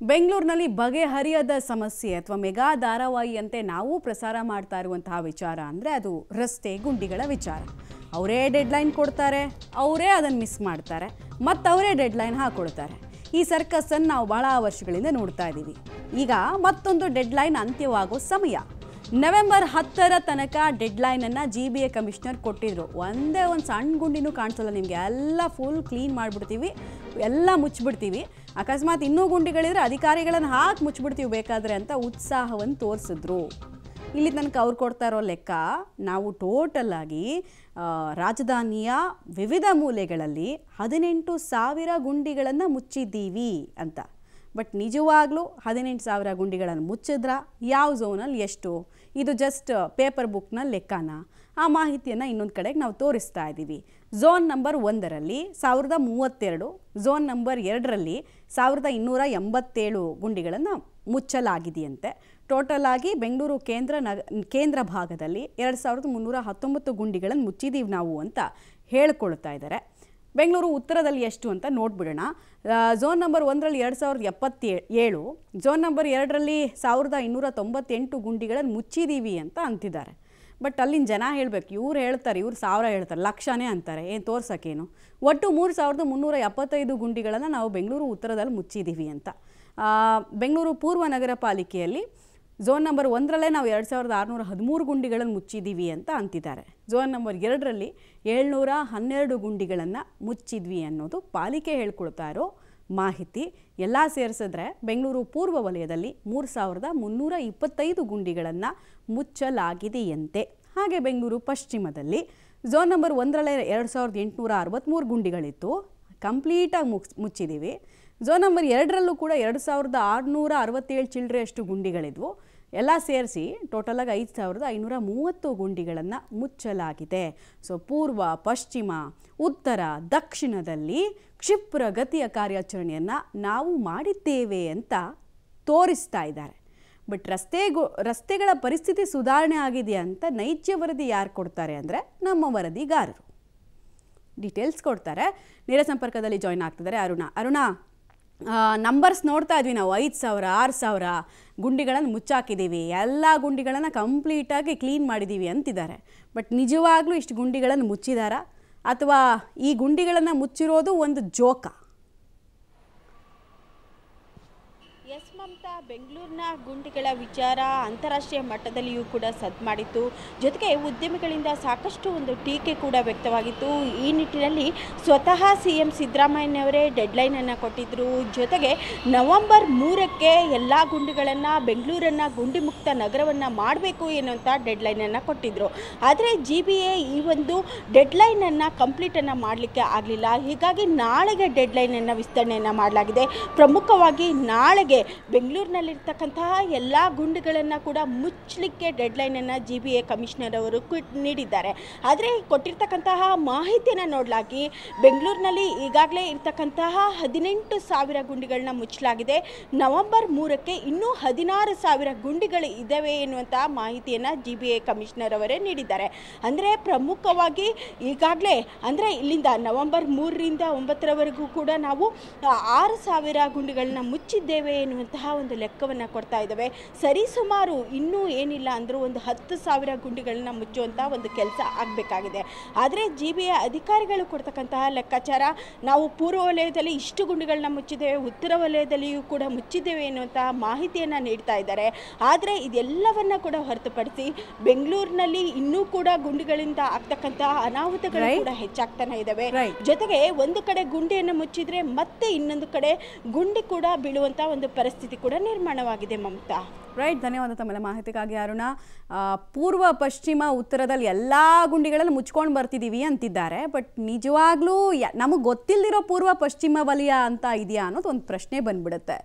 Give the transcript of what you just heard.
ಬೆಂಗಳೂರಿನಲ್ಲಿ ಬಗೆಹರಿಯದ ಸಮಸ್ಯೆ ಅಥವಾ ಮೆಗಾ ಧಾರಾವಾಹಿಯಂತೆ ನಾವು ಪ್ರಸಾರ ಮಾಡ್ತಾ ಇರುವಂತಹ ವಿಚಾರ ಅಂದರೆ ಅದು ರಸ್ತೆ ಗುಂಡಿಗಳ ವಿಚಾರ. ಅವರೇ ಡೆಡ್ಲೈನ್ ಕೊಡ್ತಾರೆ, ಅವರೇ ಅದನ್ನು ಮಿಸ್ ಮಾಡ್ತಾರೆ, ಮತ್ತು ಅವರೇ ಡೆಡ್ಲೈನ್ ಹಾಕ್ಕೊಳ್ತಾರೆ. ಈ ಸರ್ಕಸ್ಸನ್ನು ನಾವು ಭಾಳ ವರ್ಷಗಳಿಂದ ನೋಡ್ತಾ ಇದ್ದೀವಿ. ಈಗ ಮತ್ತೊಂದು ಡೆಡ್ಲೈನ್ ಅಂತ್ಯವಾಗೋ ಸಮಯ. ನವೆಂಬರ್ 10ರ ತನಕ ಡೆಡ್ಲೈನನ್ನು GBA ಕಮಿಷನರ್ ಕೊಟ್ಟಿದ್ರು. ಒಂದೇ ಒಂದು ಸಣ್ಣ ಗುಂಡಿನೂ ಕಾಣಿಸಲ್ಲ ನಿಮಗೆ, ಎಲ್ಲ ಫುಲ್ ಕ್ಲೀನ್ ಮಾಡಿಬಿಡ್ತೀವಿ, ಎಲ್ಲ ಮುಚ್ಚಿಬಿಡ್ತೀವಿ. ಅಕಸ್ಮಾತ್ ಇನ್ನೂ ಗುಂಡಿಗಳಿದ್ರೆ ಅಧಿಕಾರಿಗಳನ್ನು ಹಾಕಿ ಮುಚ್ಚಿಬಿಡ್ತೀವಿ ಬೇಕಾದರೆ ಅಂತ ಉತ್ಸಾಹವನ್ನು ತೋರಿಸಿದ್ರು. ಇಲ್ಲಿ ತನಕ ಅವ್ರು ಕೊಡ್ತಾ ಇರೋ ಲೆಕ್ಕ, ನಾವು ಟೋಟಲಾಗಿ ರಾಜಧಾನಿಯ ವಿವಿಧ ಮೂಲೆಗಳಲ್ಲಿ 18,000 ಗುಂಡಿಗಳನ್ನು ಮುಚ್ಚಿದ್ದೀವಿ ಅಂತ. ಬಟ್ ನಿಜವಾಗ್ಲೂ 18,000 ಗುಂಡಿಗಳನ್ನು ಮುಚ್ಚಿದ್ರ ಯಾವ ಝೋನಲ್ಲಿ ಎಷ್ಟು? ಇದು ಜಸ್ಟ್ ಪೇಪರ್ ಬುಕ್ನ ಲೆಕ್ಕನ? ಆ ಮಾಹಿತಿಯನ್ನು ಇನ್ನೊಂದು ಕಡೆಗೆ ನಾವು ತೋರಿಸ್ತಾ ಇದ್ದೀವಿ. ಝೋನ್ ನಂಬರ್ 1ರಲ್ಲಿ 1032, ಝೋನ್ ನಂಬರ್ 2ರಲ್ಲಿ 1287 ಗುಂಡಿಗಳನ್ನು ಮುಚ್ಚಲಾಗಿದೆಯಂತೆ. ಟೋಟಲ್ ಆಗಿ ಬೆಂಗಳೂರು ಕೇಂದ್ರ ಭಾಗದಲ್ಲಿ 2319 ಗುಂಡಿಗಳನ್ನು ಮುಚ್ಚಿದ್ದೀವಿ ನಾವು ಅಂತ ಹೇಳ್ಕೊಳ್ತಾ ಇದ್ದಾರೆ. ಬೆಂಗಳೂರು ಉತ್ತರದಲ್ಲಿ ಎಷ್ಟು ಅಂತ ನೋಡ್ಬಿಡೋಣ. ಝೋನ್ ನಂಬರ್ 1ರಲ್ಲಿ 2077, ಝೋನ್ ನಂಬರ್ 2ರಲ್ಲಿ 1298 ಗುಂಡಿಗಳನ್ನು ಮುಚ್ಚಿದ್ದೀವಿ ಅಂತ ಅಂತಿದ್ದಾರೆ. ಬಟ್ ಅಲ್ಲಿನ ಜನ ಹೇಳಬೇಕು, ಇವ್ರು ಹೇಳ್ತಾರೆ, ಇವ್ರು 1000 ಹೇಳ್ತಾರೆ, ಲಕ್ಷನೇ ಅಂತಾರೆ, ಏನು ತೋರ್ಸೋಕ್ಕೇನು. ಒಟ್ಟು 3375 ಗುಂಡಿಗಳನ್ನು ನಾವು ಬೆಂಗಳೂರು ಉತ್ತರದಲ್ಲಿ ಮುಚ್ಚಿದ್ದೀವಿ ಅಂತ. ಬೆಂಗಳೂರು ಪೂರ್ವ ನಗರ ಪಾಲಿಕೆಯಲ್ಲಿ ಝೋನ್ ನಂಬರ್ 1ರಲ್ಲೇ ನಾವು 2613 ಗುಂಡಿಗಳನ್ನು ಮುಚ್ಚಿದ್ದೀವಿ ಅಂತ ಅಂತಿದ್ದಾರೆ. ಝೋನ್ ನಂಬರ್ 2ರಲ್ಲಿ 712 ಗುಂಡಿಗಳನ್ನು ಮುಚ್ಚಿದ್ವಿ ಅನ್ನೋದು ಪಾಲಿಕೆ ಹೇಳ್ಕೊಳ್ತಾ ಇರೋ ಮಾಹಿತಿ. ಎಲ್ಲ ಸೇರಿಸಿದ್ರೆ ಬೆಂಗಳೂರು ಪೂರ್ವ ವಲಯದಲ್ಲಿ 3325 ಗುಂಡಿಗಳನ್ನು ಮುಚ್ಚಲಾಗಿದೆಯಂತೆ. ಹಾಗೆ ಬೆಂಗಳೂರು ಪಶ್ಚಿಮದಲ್ಲಿ ಝೋನ್ ನಂಬರ್ 1ರಲ್ಲೇ 2863 ಗುಂಡಿಗಳಿತ್ತು, ಕಂಪ್ಲೀಟಾಗಿ ಮುಚ್ಚಿದ್ದೀವಿ. ಝೋನ್ ನಂಬರ್ 2ರಲ್ಲೂ ಕೂಡ 2667 ಚಿಲ್ಲರೆಯಷ್ಟು ಗುಂಡಿಗಳಿದ್ವು. ಎಲ್ಲ ಸೇರಿಸಿ ಟೋಟಲಾಗಿ 5530 ಗುಂಡಿಗಳನ್ನು ಮುಚ್ಚಲಾಗಿದೆ. ಸೊ ಪೂರ್ವ, ಪಶ್ಚಿಮ, ಉತ್ತರ, ದಕ್ಷಿಣದಲ್ಲಿ ಕ್ಷಿಪ್ರ ಗತಿಯ ಕಾರ್ಯಾಚರಣೆಯನ್ನು ನಾವು ಮಾಡಿದ್ದೇವೆ ಅಂತ ತೋರಿಸ್ತಾ ಇದ್ದಾರೆ. ಬಟ್ ರಸ್ತೆಗಳ ಪರಿಸ್ಥಿತಿ ಸುಧಾರಣೆ ಆಗಿದೆ ಅಂತ ನೈಜ ವರದಿ ಯಾರು ಕೊಡ್ತಾರೆ ಅಂದರೆ ನಮ್ಮ ವರದಿಗಾರರು. ಡೀಟೇಲ್ಸ್ ಕೊಡ್ತಾರೆ. ನೇರ ಸಂಪರ್ಕದಲ್ಲಿ ಜಾಯ್ನ್ ಆಗ್ತಿದ್ದಾರೆ ಅರುಣ. ನಂಬರ್ಸ್ ನೋಡ್ತಾ ಇದ್ವಿ ನಾವು, 5,000, 6,000 ಗುಂಡಿಗಳನ್ನು ಮುಚ್ಚಾಕಿದ್ದೀವಿ, ಎಲ್ಲ ಗುಂಡಿಗಳನ್ನು ಕಂಪ್ಲೀಟಾಗಿ ಕ್ಲೀನ್ ಮಾಡಿದ್ದೀವಿ ಅಂತಿದ್ದಾರೆ. ಬಟ್ ನಿಜವಾಗ್ಲೂ ಇಷ್ಟು ಗುಂಡಿಗಳನ್ನು ಮುಚ್ಚಿದಾರಾ ಅಥವಾ ಈ ಗುಂಡಿಗಳನ್ನು ಮುಚ್ಚಿರೋದು ಒಂದು ಜೋಕ? ಎಸ್ ಮಮತಾ, ಬೆಂಗಳೂರಿನ ಗುಂಡಿಗಳ ವಿಚಾರ ಅಂತಾರಾಷ್ಟ್ರೀಯ ಮಟ್ಟದಲ್ಲಿಯೂ ಕೂಡ ಸದ್ದು ಮಾಡಿತ್ತು. ಜೊತೆಗೆ ಉದ್ಯಮಿಗಳಿಂದ ಸಾಕಷ್ಟು ಒಂದು ಟೀಕೆ ಕೂಡ ವ್ಯಕ್ತವಾಗಿತ್ತು. ಈ ನಿಟ್ಟಿನಲ್ಲಿ ಸ್ವತಃ CM ಸಿದ್ದರಾಮಯ್ಯನವರೇ ಡೆಡ್ಲೈನನ್ನು ಕೊಟ್ಟಿದ್ದರು. ಜೊತೆಗೆ ನವೆಂಬರ್ 3ಕ್ಕೆ ಎಲ್ಲ ಗುಂಡಿಗಳನ್ನು, ಬೆಂಗಳೂರನ್ನು ಗುಂಡಿ ಮುಕ್ತ ನಗರವನ್ನು ಮಾಡಬೇಕು ಎನ್ನುವಂಥ ಡೆಡ್ಲೈನನ್ನು ಕೊಟ್ಟಿದ್ದರು. ಆದರೆ GBA ಈ ಒಂದು ಡೆಡ್ಲೈನನ್ನು ಕಂಪ್ಲೀಟನ್ನು ಮಾಡಲಿಕ್ಕೆ ಆಗಲಿಲ್ಲ. ಹೀಗಾಗಿ ನಾಳೆಗೆ ಡೆಡ್ಲೈನನ್ನು ವಿಸ್ತರಣೆಯನ್ನು ಮಾಡಲಾಗಿದೆ. ಪ್ರಮುಖವಾಗಿ ನಾಳೆಗೆ ಬೆಂಗಳೂರಿನಲ್ಲಿರ್ತಕ್ಕಂತಹ ಎಲ್ಲ ಗುಂಡಿಗಳನ್ನು ಕೂಡ ಮುಚ್ಚಲಿಕ್ಕೆ ಡೆಡ್ಲೈನನ್ನು GBA ಕಮಿಷನರ್ ಅವರು ನೀಡಿದ್ದಾರೆ. ಆದರೆ ಕೊಟ್ಟಿರ್ತಕ್ಕಂತಹ ಮಾಹಿತಿಯನ್ನು ನೋಡಲಾಗಿ ಬೆಂಗಳೂರಿನಲ್ಲಿ ಈಗಾಗಲೇ ಇರ್ತಕ್ಕಂತಹ 18,000 ಗುಂಡಿಗಳನ್ನ ಮುಚ್ಚಲಾಗಿದೆ. ನವೆಂಬರ್ 3ಕ್ಕೆ ಇನ್ನೂ 16,000 ಗುಂಡಿಗಳು ಇದ್ದಾವೆ ಎನ್ನುವಂತಹ ಮಾಹಿತಿಯನ್ನು GBA ಕಮಿಷನರ್ ಅವರೇ ನೀಡಿದ್ದಾರೆ. ಅಂದರೆ ಪ್ರಮುಖವಾಗಿ ಈಗಾಗಲೇ ಅಂದರೆ ಇಲ್ಲಿಂದ ನವೆಂಬರ್ 3ರಿಂದ 9ರವರೆಗೂ ಕೂಡ ನಾವು 6,000 ಗುಂಡಿಗಳನ್ನ ಮುಚ್ಚಿದ್ದೇವೆ ಎನ್ನುವಂತಹ ಒಂದು ಲೆಕ್ಕವನ್ನು ಕೊಡ್ತಾ ಇದ್ದಾವೆ. ಸರಿಸುಮಾರು ಇನ್ನೂ ಏನಿಲ್ಲ ಅಂದರೂ ಒಂದು 10,000 ಗುಂಡಿಗಳನ್ನ ಮುಚ್ಚುವಂಥ ಒಂದು ಕೆಲಸ ಆಗಬೇಕಾಗಿದೆ. ಆದರೆ GBA ಅಧಿಕಾರಿಗಳು ಕೊಡ್ತಕ್ಕಂತಹ ಲೆಕ್ಕಾಚಾರ, ನಾವು ಪೂರ್ವ ವಲಯದಲ್ಲಿ ಇಷ್ಟು ಗುಂಡಿಗಳನ್ನ ಮುಚ್ಚಿದ್ದೇವೆ, ಉತ್ತರ ವಲಯದಲ್ಲಿಯೂ ಕೂಡ ಮುಚ್ಚಿದ್ದೇವೆ ಎನ್ನುವಂತಹ ಮಾಹಿತಿಯನ್ನು ನೀಡ್ತಾ ಇದ್ದಾರೆ. ಆದರೆ ಇದೆಲ್ಲವನ್ನ ಕೂಡ ಹೊರತುಪಡಿಸಿ ಬೆಂಗಳೂರಿನಲ್ಲಿ ಇನ್ನೂ ಕೂಡ ಗುಂಡಿಗಳಿಂದ ಆಗ್ತಕ್ಕಂತಹ ಅನಾಹುತಗಳು ಕೂಡ ಹೆಚ್ಚಾಗ್ತಾನೆ ಇದ್ದಾವೆ. ಜೊತೆಗೆ ಒಂದು ಕಡೆ ಗುಂಡಿಯನ್ನು ಮುಚ್ಚಿದ್ರೆ ಮತ್ತೆ ಇನ್ನೊಂದು ಕಡೆ ಗುಂಡಿ ಕೂಡ ಬೀಳುವಂಥ ಒಂದು ಪರಿಸ್ಥಿತಿ ಕೂಡ ನಿರ್ಮಾಣವಾಗಿದೆ ಮಮತಾ. ರೈಟ್, ಧನ್ಯವಾದ ತಮ್ಮೆಲ್ಲ ಮಾಹಿತಿಗಾಗಿ ಅರುಣ. ಪೂರ್ವ, ಪಶ್ಚಿಮ, ಉತ್ತರದಲ್ಲಿ ಎಲ್ಲ ಗುಂಡಿಗಳನ್ನು ಮುಚ್ಕೊಂಡು ಬರ್ತಿದ್ದೀವಿ ಅಂತಿದ್ದಾರೆ. ಬಟ್ ನಿಜವಾಗ್ಲೂ ನಮಗೆ ಗೊತ್ತಿಲ್ಲದಿರೋ ಪೂರ್ವ ಪಶ್ಚಿಮ ವಲಯ ಅಂತ ಇದೆಯಾ ಅನ್ನೋದು ಒಂದು ಪ್ರಶ್ನೆ ಬಂದ್ಬಿಡುತ್ತೆ.